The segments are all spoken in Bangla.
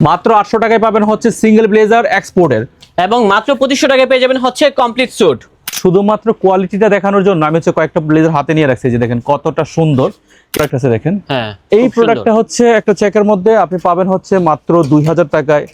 মাত্র 800 টাকায় পাবেন হচ্ছে সিঙ্গেল ব্লেজার এক্সপোর্টের, এবং মাত্র 2500 টাকায় পেয়ে যাবেন হচ্ছে কমপ্লিট স্যুট। শুধুমাত্র কোয়ালিটিটা দেখানোর জন্য আমি হচ্ছে কয়েকটা ব্লেজার হাতে নিয়ে রাখছি, যে দেখেন কতটা সুন্দর প্রোডাক্ট আছে দেখেন। হ্যাঁ, এই প্রোডাক্টটা হচ্ছে একটা চেকের মধ্যে আপনি পাবেন হচ্ছে মাত্র 2000 টাকায়।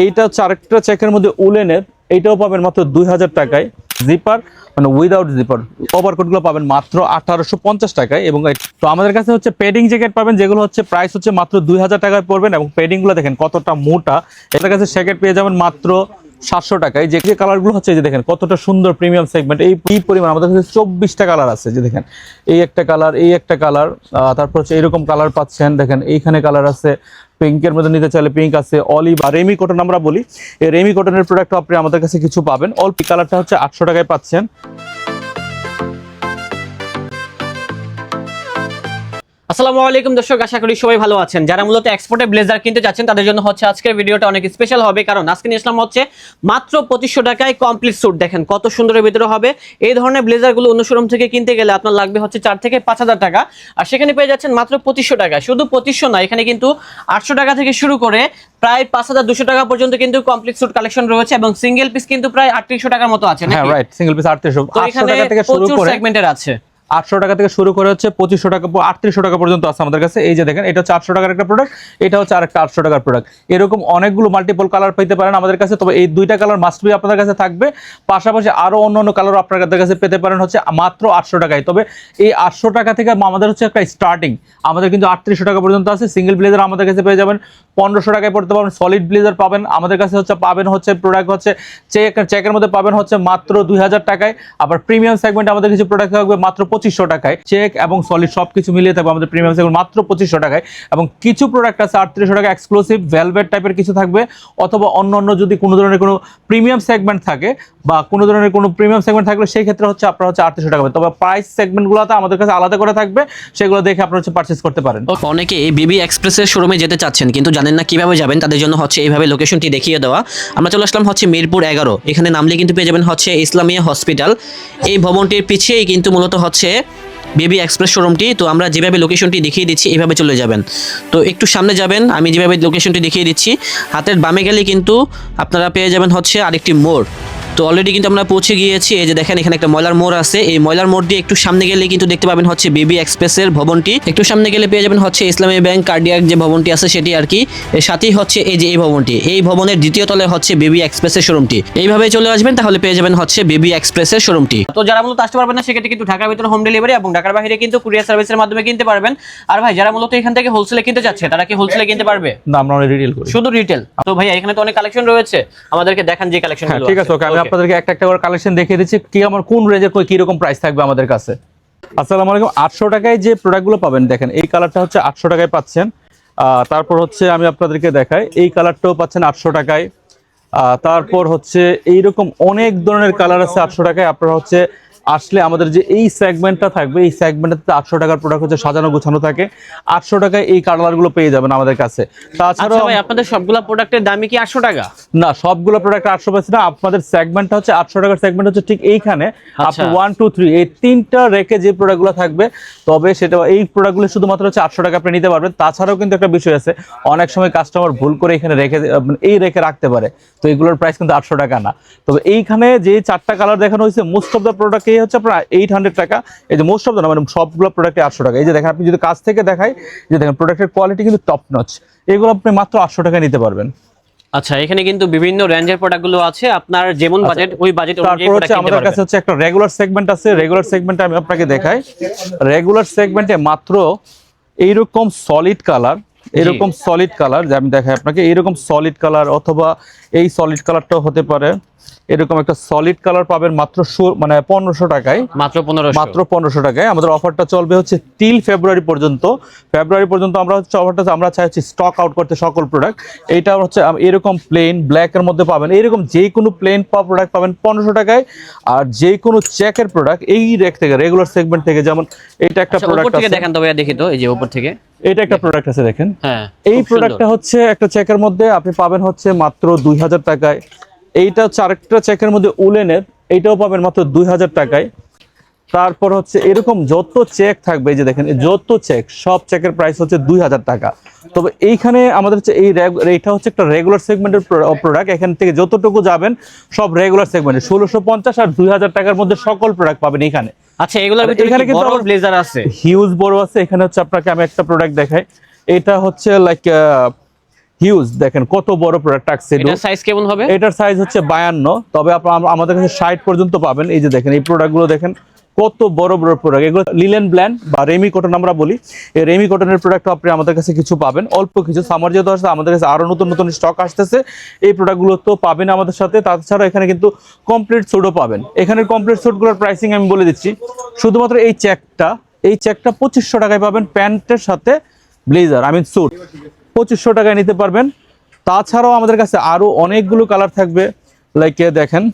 এইটা হচ্ছে আরেকটা চেকের মধ্যে উলেনের, এইটাও পাবেন মাত্র 2000 টাকায়। জিপার মানে উইদাউট জিপার ওভারকোটগুলো পাবেন মাত্র 1850 টাকায়। এবং তো আমাদের কাছে হচ্ছে পেডিং জ্যাকেট পাবেন, যেগুলো হচ্ছে প্রাইস হচ্ছে মাত্র 2000 টাকায় পড়বেন, এবং পেডিংগুলো দেখেন কতটা মোটা। এটার কাছে জ্যাকেট পেয়ে যাবেন মাত্র 700 টাকায়। যে কালারগুলো হচ্ছে, যে দেখেন কতটা সুন্দর প্রিমিয়াম সেগমেন্ট। এই পরিমাণ আমাদের কাছে 24টা কালার আছে, যে দেখেন এই একটা কালার, এই একটা কালার, তারপর হচ্ছে এরকম কালার পাচ্ছেন। দেখেন এইখানে কালার আছে, পিঙ্কের মধ্যে নিতে চাইলে পিঙ্ক আছে, অলিভ আর রেমি কটন আমরা বলি। এই রেমি কটনের প্রোডাক্ট আপনি আমাদের কাছে কিছু পাবেন। অল্প কালারটা হচ্ছে 800 টাকায় পাচ্ছেন। আসসালামু আলাইকুম দর্শক, আশা করি সবাই ভালো আছেন। যারা মূলত এক্সপোর্টে ব্লেজার কিনতে যাচ্ছেন তাদের জন্য হচ্ছে আজকের ভিডিওটা অনেক স্পেশাল হবে, কারণ আজকে নিয়ে আসলাম হচ্ছে মাত্র 2500 টাকায় কমপ্লিট স্যুট। দেখেন কত সুন্দরের ভিতরে হবে। এই ধরনের ব্লেজারগুলো অন্য শোরুম থেকে কিনতে গেলে আপনার লাগবে হচ্ছে 4 থেকে 5000 টাকা, আর সেখানে পেয়ে যাচ্ছেন মাত্র 2500 টাকা। শুধু 2500 না, এখানে কিন্তু 800 টাকা থেকে শুরু করে প্রায় 5200 টাকা পর্যন্ত কিন্তু কমপ্লিট স্যুট কালেকশন রয়েছে, এবং সিঙ্গেল পিস কিন্তু প্রায় 3800 টাকার মতো আছে। হ্যাঁ রাইট, সিঙ্গেল পিস 3800। তো এখানে প্রচুর সেগমেন্টের আছে। 800 টাকা থেকে শুরু করে হচ্ছে 2500 টাকা 3800 টাকা পর্যন্ত আছে আমাদের কাছে। এই যে দেখেন, এটা হচ্ছে 800 টাকার একটা প্রোডাক্ট, এটা হচ্ছে আরেকটা 800 টাকার প্রোডাক্ট। এরকম অনেকগুলো মাল্টিপল কালার পেতে পারেন আমাদের কাছে, তবে এই দুইটা কালার মাস্ট বি আপনাদের কাছে থাকবে। পাশাপাশি আরো অন্যান্য কালার আপনাদের কাছে পেতে পারেন হচ্ছে মাত্র 800 টাকায়। তবে এই 800 টাকা থেকে আমাদের হচ্ছে একটা স্টার্টিং, আমাদের কিন্তু 3800 টাকা পর্যন্ত আছে। সিঙ্গেল ব্লেজার আমাদের কাছে পেয়ে যাবেন 1500 টাকায় পড়তে পারবেন। সলিড ব্লেজার পাবেন আমাদের কাছে হচ্ছে পাবেন হচ্ছে প্রোডাক্ট হচ্ছে চেকের মধ্যে পাবেন হচ্ছে মাত্র 2000 টাকায়। আবার প্রিমিয়াম সেগমেন্টে আমাদের কিছু প্রোডাক্ট থাকবে মাত্র 2500 টাকায়। চেক এবং সলিড সবকিছু মিলিয়ে থাকবে আমাদের প্রিমিয়াম সেগমেন্ট মাত্র 2500 টাকায়। এবং কিছু প্রোডাক্ট আছে 3800 টাকা এক্সক্লুসিভ ভেলভেট টাইপের কিছু থাকবে, অথবা অন্য যদি কোনো ধরনের কোনো প্রিমিয়াম সেগমেন্ট থাকে বা কোনো ধরনের কোনো প্রিমিয়াম সেগমেন্ট থাকলে সেই ক্ষেত্রে হচ্ছে আপনারা হচ্ছে 3800 টাকা। তবে প্রাইস সেগমেন্টগুলোতে আমাদের কাছে আলাদা করে থাকবে, সেগুলো দেখে আপনারা হচ্ছে পারচেজ করতে পারেন। অনেকে বিবি এক্সপ্রেসের শোরুমে যেতে চাচ্ছেন কিন্তু জানেন না কিভাবে যাবেন, তাদের জন্য হচ্ছে এইভাবে লোকেশনটি দেখিয়ে দেওয়া। আমরা চলে আসলাম হচ্ছে মিরপুর 11, এখানে নামলে কিন্তু পেয়ে যাবেন হচ্ছে ইসলামিয়া হসপিটাল। এই ভবনটির পিছিয়েই কিন্তু মূলত হচ্ছে বেবি এক্সপ্রেস শোরুমটি। তো আমরা যেভাবে লোকেশনটি দেখিয়ে দিচ্ছি এইভাবে চলে যাবেন। তো একটু সামনে যাবেন, আমি যেভাবে লোকেশনটি দেখিয়ে দিচ্ছি, হাতের বামে গেলে কিন্তু আপনারা পেয়ে যাবেন হচ্ছে আরেকটি মোড়। তো অলরেডি কিন্তু আমরা পৌঁছে গিয়েছি। এই যে দেখেন এখানে একটা ময়লার মোড় আছে, এই ময়লার মোড় দিয়ে একটু সামনে গেলে কিন্তু দেখতে পাবেন হচ্ছে বেবি এক্সপ্রেসের ভবনটি। একটু সামনে গেলে পেয়ে যাবেন হচ্ছে ইসলামী ব্যাংক কার্ডিয়াক যে ভবনটি আছে সেটি আর কি। এর সাথেই হচ্ছে এই যে এই ভবনটি, এই ভবনের দ্বিতীয় তলায় হচ্ছে বেবি এক্সপ্রেসের শোরুমটি। এইভাবে চলে আসবেন, তাহলে পেয়ে যাবেন হচ্ছে বেবি এক্সপ্রেসের শোরুমটি। তো যারা মূলত আসতে পারবেন না সেক্ষেত্রে কিন্তু ঢাকার ভিতরে হোম ডেলিভারি এবং ঢাকার বাইরে কিন্তু কুরিয়ার সার্ভিসের মাধ্যমে কিনতে পারবেন। আর ভাই যারা মূলত এখান থেকে হোলসেলে কিনতে যাচ্ছে তারা কি হোলসেলে কিনতে পারবে? না, আমরা রিটেল করি, শুধু রিটেল। তো ভাই এখানে তো অনেক কালেকশন রয়েছে, আমাদেরকে দেখান যে কালেকশনগুলো। ঠিক আছে, ওকে, আমি আপনাদেরকে একটা করে কালেকশন দেখিয়ে দিচ্ছি কি আমার কোন রেঞ্জের কি রকম প্রাইস থাকবে আমাদের কাছে। আসসালামু আলাইকুম। 800 টাকায় যে প্রোডাক্টগুলো পাবেন, দেখেন এই কালারটা হচ্ছে 800 টাকায় পাচ্ছেন। তারপর হচ্ছে আমি আপনাদেরকে দেখাই, এই কালারটাও পাচ্ছেন 800 টাকায়। তারপর হচ্ছে এইরকম অনেক ধরনের কালার আছে 800 টাকায়। আপনারা হচ্ছে আসলে আমাদের যে এই সেগমেন্টটা থাকবে, এই সেগমেন্টে 800 টাকার প্রোডাক্ট হচ্ছে সাজানো গোছানো থাকে। 800 টাকায় এই কালারগুলো পেয়ে যাবেন আমাদের কাছে। তাছাড়া ভাই আপনাদের সবগুলা প্রোডাক্টের দামই কি 800 টাকা? না, সবগুলো প্রোডাক্ট 800 পাচ্ছি না। আপনাদের সেগমেন্টটা হচ্ছে 800 টাকার সেগমেন্ট হচ্ছে ঠিক এইখানে। আপনি 1 2 3 এই তিনটা রেখে যে প্রোডাক্টগুলো থাকবে, তবে সেটা এই প্রোডাক্টগুলো শুধুমাত্র হচ্ছে 800 টাকা আপনি নিতে পারবেন। তাছাড়াও কিন্তু একটা বিষয় আছে, অনেক সময় কাস্টমার ভুল করে এখানে রেখে রাখতে পারে, তো এগুলোর প্রাইস কিন্তু 800 টাকা না। তবে এইখানে যে 4টা কালার দেখানো হয়েছে, মোস্ট অফ দ্য প্রোডাক্ট হচ্ছে আপনার 800 টাকা। এই যে মোস্ট অফ দ্য না, মানে সবগুলো প্রোডাক্টে 800 টাকা। এই যে দেখেন, আপনি যদি কাছ থেকে দেখাই, যে দেখেন প্রোডাক্টের কোয়ালিটি কিন্তু টপ নচ, এগুলো আপনি মাত্র 800 টাকা নিতে পারবেন। আচ্ছা, এখানে কিন্তু বিভিন্ন রেঞ্জের প্রোডাক্টগুলো আছে, আপনার যেমন বাজেট ওই বাজেট অনুযায়ী প্রোডাক্ট কিনতে পারবেন। আমাদের কাছে হচ্ছে একটা রেগুলার সেগমেন্ট আছে। রেগুলার সেগমেন্টে আমি আপনাকে দেখাই, রেগুলার সেগমেন্টে মাত্র এইরকম সলিড কালার, এরকম সলিড কালার যে আমি দেখাই আপনাকে, এইরকম সলিড কালার, অথবা এই সলিড কালারটাও হতে পারে। এরকম একটা সলিড কালার পাবেন মাত্র মানে 1500 টাকায়। মাত্র 1500 টাকায়। আমাদের অফারটা চলবে হচ্ছে টিল ফেব্রুয়ারি পর্যন্ত। আমরা হচ্ছে অফারটা আমরা চাইছি স্টক আউট করতে সকল প্রোডাক্ট। এইটা হচ্ছে এরকম প্লেন ব্ল্যাকের মধ্যে পাবেন, এরকম যে কোনো প্লেন প্রোডাক্ট পাবেন 1500 টাকায়। আর যে কোনো চেকের প্রোডাক্ট এই রেক থেকে, রেগুলার সেগমেন্ট থেকে, যেমন এটা একটা প্রোডাক্ট আছে, দেখেন তো ভাইয়া, দেখি তো এই যে উপর থেকে এটা একটা প্রোডাক্ট আছে দেখেন। হ্যাঁ, এই প্রোডাক্টটা হচ্ছে একটা চেকের মধ্যে আপনি পাবেন হচ্ছে মাত্র 2000 টাকায়। এইটা হচ্ছে আরেকটা চেকের মধ্যে উলেনের, এইটাও পাবেন মাত্র 2000 টাকায়। তারপর হচ্ছে এরকম যত চেক থাকবে, এই যে দেখেন যত চেক, সব চেকের প্রাইস হচ্ছে 2000 টাকা। তবে এইখানে আমাদের হচ্ছে এইটা হচ্ছে একটা রেগুলার সেগমেন্টের প্রোডাক্ট। এখান থেকে যতটুকু যাবেন সব রেগুলার সেগমেন্টে 1650 আর 2000 টাকার মধ্যে সকল প্রোডাক্ট পাবেন এখানে। আচ্ছা, এগুলোর ভিতরে এখানে কিন্তু বড় ব্লেজার আছে, হিউজ বড় আছে। এখানে হচ্ছে আপনাকে আমি একটা প্রোডাক্ট দেখাই, এটা হচ্ছে লাইক হিউজ, দেখেন কত বড় প্রোডাক্ট টাক্সিডো। এটার সাইজ কেমন হবে? এটার সাইজ হচ্ছে 52, তবে আমাদের কাছে 60 পর্যন্ত পাবেন। এই যে দেখেন এই প্রোডাক্টগুলো দেখেন কত বড় বড় প্রোডাক্ট, এগুলো লিলেন ব্ল্যান্ড বা রেমি কটন আমরা বলি। এই রেমি কটনের প্রোডাক্ট আপনি আমাদের কাছে কিছু পাবেন, অল্প কিছু। সামার যেহেতু আসছে, আমাদের কাছে আরো নতুন নতুন স্টক আসতেছে, এই প্রোডাক্টগুলো তো পাবেন আমাদের সাথে। তাছাড়া এখানে কিন্তু কমপ্লিট স্যুটও পাবেন। এখানের কমপ্লিট স্যুটগুলোর প্রাইসিং আমি বলে দিচ্ছি। শুধুমাত্র এই চেকটা 2500 টাকায় পাবেন, প্যান্টের সাথে ব্লেজার স্যুট 2500 টাকায় নিতে পারবেন। তাছাড়াও আমাদের কাছে আরো অনেকগুলো কালার থাকবে, লাইক দেখেন,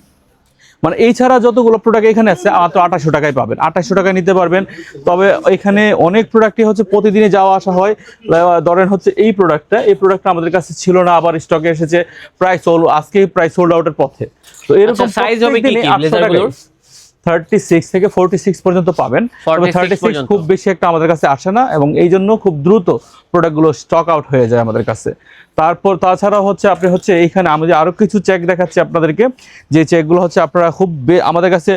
মানে এই ছাড়া যতগুলো প্রোডাক্ট এখানে আছে মাত্র 2800 টাকায় পাবেন, 2800 টাকায় নিতে পারবেন। তবে এখানে অনেক প্রোডাক্টই হচ্ছে প্রতিদিনই যাওয়া আসা হয়। ধরেন হচ্ছে এই প্রোডাক্টটা আমাদের কাছে ছিল না, আবার স্টকে এসেছে, আজকে প্রায় সোল্ড আউটের পথে। তো এরকম সাইজ হবে কি কি ব্লেজারগুলোর? 36 থেকে 46 পর্যন্ত পাবেন। 36 খুব বেশি একটা আমাদের কাছে আসে না, এবং এই জন্য খুব দ্রুত প্রোডাক্টগুলো স্টক আউট হয়ে যায় আমাদের কাছে। তাছাড়া হচ্ছে আপনি হচ্ছে এইখানে আমি যে আরো কিছু চেক দেখাচ্ছি আপনাদেরকে, যে চেকগুলো হচ্ছে আপনারা খুব আমাদের কাছে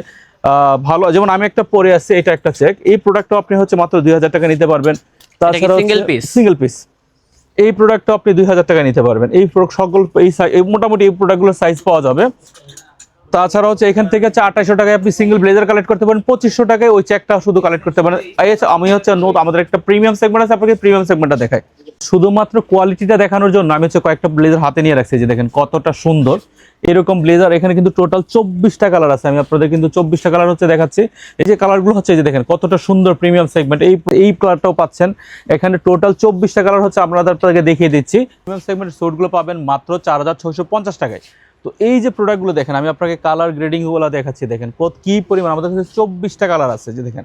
ভালো। যেমন আমি একটা পরে আছি, এটা একটা চেক, এই প্রোডাক্টটা আপনি হচ্ছে মাত্র 2000 টাকা নিতে পারবেন। তাছাড়া সিঙ্গেল পিস এই প্রোডাক্টটা আপনি 2000 টাকা নিতে পারবেন। এই সকল মোটামুটি এই প্রোডাক্টগুলোর সাইজ পাওয়া যাবে। তাছাড়া হচ্ছে এখান থেকে হচ্ছে 2800 টাকায় আপনি সিঙ্গেল ব্লেজার কালেক্ট করতে পারেন, 2500 টাকায় ওই চেকটা শুধু কালেক্ট করতে পারেন। আমি হচ্ছে আমাদের একটা প্রিমিয়াম সেগমেন্ট আছে, আপনাকে প্রিমিয়াম সেগমেন্টটা দেখাই। শুধুমাত্র কোয়ালিটিটা দেখানোর জন্য আমি হচ্ছে কয়েকটা ব্লেজার হাতে নিয়ে রাখছি, যে দেখেন কতটা সুন্দর এরকম ব্লেজার। এখানে কিন্তু টোটাল 24টা কালার আছে, আমি আপনাদের কিন্তু 24টা কালার হচ্ছে দেখাচ্ছি। এই যে কালারগুলো হচ্ছে, এই যে দেখেন কতটা সুন্দর প্রিমিয়াম সেগমেন্ট, এই কালারটাও পাচ্ছেন এখানে। টোটাল 24টা কালার হচ্ছে আপনাদেরকে দেখিয়ে দিচ্ছি। প্রিমিয়াম সেগমেন্টের স্যুটগুলো পাবেন মাত্র 4650 টাকায়। তো এই যে প্রোডাক্টগুলো দেখেন, আমি আপনাকে কালার গ্রেডিংগুলো দেখাচ্ছি, দেখেন কি পরিমাণ আমাদের কাছে 24টা কালার আছে। যে দেখেন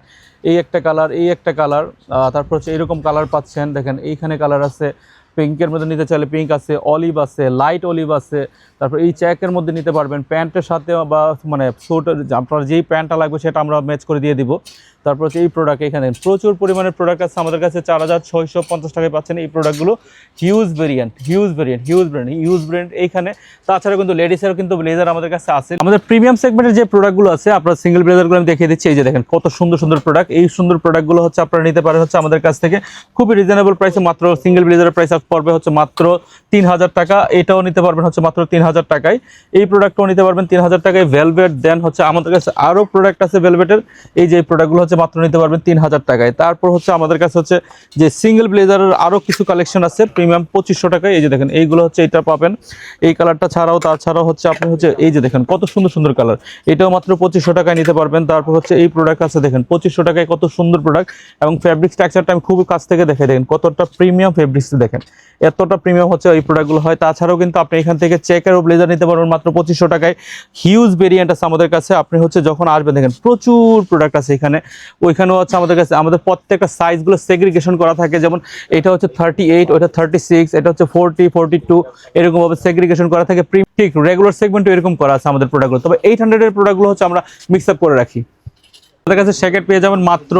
এই একটা কালার, এই একটা কালার, তারপর হচ্ছে এরকম কালার পাচ্ছেন। দেখেন এইখানে কালার আছে, পিঙ্কের মধ্যে নিতে চাইলে পিঙ্ক আছে, অলিভ আছে, লাইট অলিভ আছে। তারপর এই চেকের মধ্যে নিতে পারবেন, প্যান্টের সাথে বা মানে স্যুট আপনার যেই প্যান্টটা লাগবে সেটা আমরা ম্যাচ করে দিয়ে দিব। তারপর হচ্ছে এই প্রোডাক্ট, এখানে প্রচুর পরিমাণের প্রোডাক্ট আছে আমাদের কাছে, 4650 টাকায় পাচ্ছেন এই প্রোডাক্টগুলো। হিউজ ব্র্যান্ড এইখানে। তাছাড়া কিন্তু লেডিসেরও কিন্তু ব্লেজার আমাদের কাছে আছে। আমাদের প্রিমিয়াম সেগমেন্টের যে প্রোডাক্টগুলো আছে, আপনার সিঙ্গেল ব্লেজারগুলো আমি দেখিয়ে দিচ্ছি। এই যে দেখেন কত সুন্দর সুন্দর প্রোডাক্ট, এই সুন্দর প্রোডাক্টগুলো হচ্ছে আপনারা নিতে পারেন হচ্ছে আমাদের কাছ থেকে খুবই রিজনেবল প্রাইসে। মাত্র সিঙ্গেল ব্লেজারের প্রাইস পড়বে হচ্ছে মাত্র 3000 টাকা। এটাও নিতে পারবেন হচ্ছে মাত্র 3000 টাকায়। এই প্রোডাক্টটাও নিতে পারবেন 3000 টাকায়। ভেলভেট, দেন হচ্ছে আমাদের কাছে আরো প্রোডাক্ট আছে ভেলভেটের, এই যে প্রোডাক্টগুলো হচ্ছে মাত্র নিতে পারবেন 3000 টাকায়। তারপর হচ্ছে আমাদের কাছে হচ্ছে যে সিঙ্গেল ব্লেজারের আরো কিছু কালেকশন আছে প্রিমিয়াম 2500 টাকায়। এই যে দেখেন এইগুলো হচ্ছে, এটা পাবেন এই কালারটা ছাড়াও। তাছাড়াও হচ্ছে আপনি হচ্ছে এই যে দেখেন কত সুন্দর সুন্দর কালার, এটাও মাত্র 2500 টাকায় নিতে পারবেন। তারপর হচ্ছে এই প্রোডাক্ট আছে, দেখেন 2500 টাকায় কত সুন্দর প্রোডাক্ট, এবং ফেব্রিক স্ট্রাকচারটা আমি খুব কাছ থেকে দেখাই, দেখেন কতটা প্রিমিয়াম ফেব্রিক্স, দেখেন এতটা প্রিমিয়াম হচ্ছে এই প্রোডাক্টগুলো হয়। তাছাড়াও কিন্তু আপনি এখান থেকে চেকের ও ব্লেজার নিতে পারবেন মাত্র 2500 টাকায়। হিউজ ভেরিয়েন্ট আছে আমাদের কাছে, আপনি হচ্ছে যখন আসবেন দেখেন প্রচুর প্রোডাক্ট আছে এখানে। ওইখানেও হচ্ছে আমাদের কাছে, আমাদের প্রত্যেকটা সাইজগুলো সেগ্রিগেশন করা থাকে, যেমন এটা হচ্ছে 38, ওইটা 36, এটা হচ্ছে 40, 42, এরকম ভাবে সেগ্রিগেশন করা থাকে। ঠিক রেগুলার সেগমেন্টও এরকম করা আছে আমাদের প্রোডাক্টগুলো। তবে 800 এর প্রোডাক্টগুলো হচ্ছে আমরা মিক্স আপ করে রাখি। আমাদের কাছে শ্যাকেট পেয়ে যাবেন মাত্র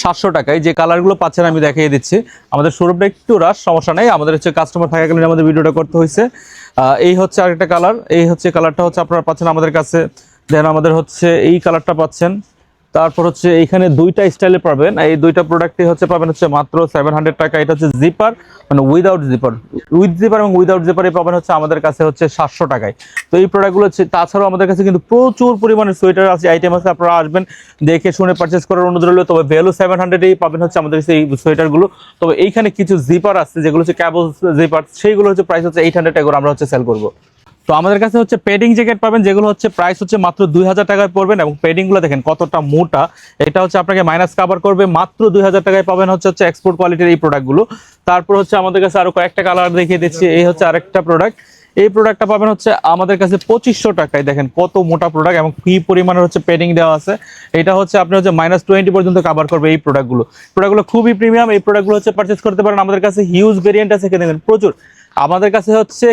700 টাকায়। যে কালারগুলো পাচ্ছেন আমি দেখিয়ে দিচ্ছি। আমাদের শোরুমটা একটু রাশ, সমস্যা নেই, আমাদের হচ্ছে কাস্টমার থাকাকালীন আমাদের ভিডিওটা করতে হয়েছে। এই হচ্ছে আরেকটা কালার, এই হচ্ছে কালারটা হচ্ছে আপনারা পাচ্ছেন আমাদের কাছে। দেন আমাদের হচ্ছে এই কালারটা পাচ্ছেন। তারপর হচ্ছে এইখানে দুইটা স্টাইলে পাবেন, এই দুইটা প্রোডাক্টই হচ্ছে পাবেন হচ্ছে মাত্র 700 টাকা। এটা হচ্ছে জিপার, মানে উইদাউট জিপার, উইথ জিপার এবং উইদাউট জিপারে পাবেন হচ্ছে আমাদের কাছে হচ্ছে 700 টাকায়। তো এই প্রোডাক্টগুলো হচ্ছে, তাছাড়াও আমাদের কাছে কিন্তু প্রচুর পরিমাণে সোয়েটার আছে, আইটেম আছে, আপনারা আসবেন দেখে শুনে পারচেস করার অনুরোধ রইল। তবে ভ্যালু 700-এই পাবেন হচ্ছে আমাদের কাছে এই সোয়েটারগুলো। তবে এইখানে কিছু জিপার আছে যেগুলো হচ্ছে ক্যাবল জিপার, সেইগুলো হচ্ছে প্রাইস হচ্ছে 800 টাকা করে আমরা হচ্ছে সেল করবো। তো আমাদের কাছে হচ্ছে পেডিং জ্যাকেট পাবেন, যেগুলো হচ্ছে প্রাইস হচ্ছে মাত্র 2000 টাকায় পড়বেন, এবং পেডিংগুলো দেখেন কতটা মোটা। এটা হচ্ছে আপনাকে মাইনাস কভার করবে, মাত্র 2000 টাকায় পাবেন হচ্ছে এক্সপোর্ট কোয়ালিটির এই প্রোডাক্টগুলো। তারপর হচ্ছে আমাদের কাছে আরো কয়েকটা কালার দেখিয়ে দিচ্ছি। এই হচ্ছে আরেকটা প্রোডাক্ট, এই প্রোডাক্টটা পাবেন হচ্ছে আমাদের কাছে 2500 টাকায়। দেখেন কত মোটা প্রোডাক্ট, এবং কি পরিমাণের হচ্ছে পেডিং দেওয়া আছে। এটা হচ্ছে আপনি হচ্ছে -20 পর্যন্ত কভার করবে এই প্রোডাক্টগুলো খুবই প্রিমিয়াম। এই প্রোডাক্টগুলো হচ্ছে পারচেস করতে পারেন আমাদের কাছে। হিউজ ভেরিয়েন্ট আছে, দেখেন প্রচুর। আমাদের কাছে হচ্ছে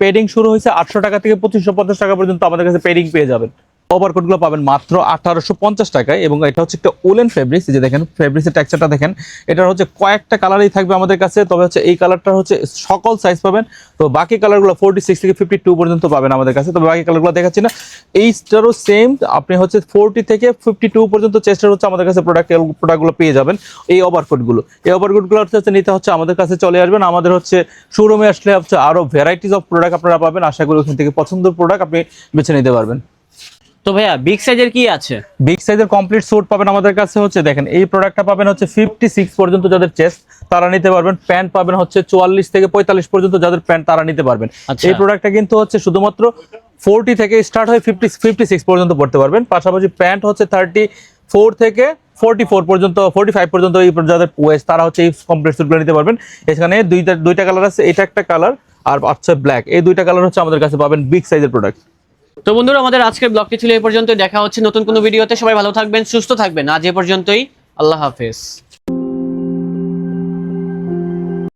পেডিং শুরু হয়েছে 800 টাকা থেকে 2550 টাকা পর্যন্ত আমাদের কাছে পেডিং পেয়ে যাবেন। ওভারকোটগুলো পাবেন মাত্র 1850 টাকায়, এবং এটা হচ্ছে একটা উলেন ফেব্রিক্স। যে দেখেন ফেব্রিক্সের টেক্সচারটা দেখেন, এটার হচ্ছে কয়েকটা কালারই থাকবে আমাদের কাছে, তবে হচ্ছে এই কালারটা হচ্ছে সকল সাইজ পাবেন। তো বাকি কালারগুলো 46 থেকে 52 পর্যন্ত পাবেন আমাদের কাছে, তবে বাকি কালারগুলো দেখাচ্ছি না। এইটারও সেম, আপনি হচ্ছে 40 থেকে 52 পর্যন্ত চেষ্টা হচ্ছে আমাদের কাছে প্রোডাক্টগুলো পেয়ে যাবেন। এই ওভারকোটগুলো হচ্ছে নিতে হচ্ছে আমাদের কাছে চলে আসবেন। আমাদের হচ্ছে শোরুমে আসলে হচ্ছে আরো ভ্যারাইটিস অফ প্রোডাক্ট আপনারা পাবেন। আশা করি ওখান থেকে পছন্দের প্রোডাক্ট আপনি বেছে নিতে পারবেন। তো ভাইয়া বিগ সাইজের কি আছে? বিগ সাইজের কমপ্লিট স্যুট পাবেন আমাদের কাছে হচ্ছে দেখেন, এই প্রোডাক্টটা পাবেন হচ্ছে 56 পর্যন্ত যাদের চেস্ট তারা নিতে পারবেন। প্যান্ট পাবেন হচ্ছে 44 থেকে 45 পর্যন্ত যাদের প্যান্ট তারা নিতে পারবেন। আচ্ছা। এই প্রোডাক্টটা কিন্তু হচ্ছে শুধুমাত্র 40 থেকে স্টার্ট হয় 56 পর্যন্ত পড়তে পারবেন। পাশাপাশি প্যান্ট হচ্ছে 34 থেকে 44 পর্যন্ত 45 পর্যন্ত এই যাদের ওয়েস্ট তারা হচ্ছে এই কমপ্লিট স্যুটগুলো নিতে পারবেন। এখানে দুইটা কালার আছে, এটা একটা কালার আর হচ্ছে ব্ল্যাক, এই দুইটা কালার হচ্ছে আমাদের কাছে পাবেন বিগ সাইজের প্রোডাক্ট। তো বন্ধুরা, আমাদের আজকের ব্লগটি ছিল এই পর্যন্ত। দেখা হচ্ছে নতুন কোনো ভিডিওতে। সবাই ভালো থাকবেন, সুস্থ থাকবেন। আজ এ পর্যন্তই, আল্লাহ হাফেজ।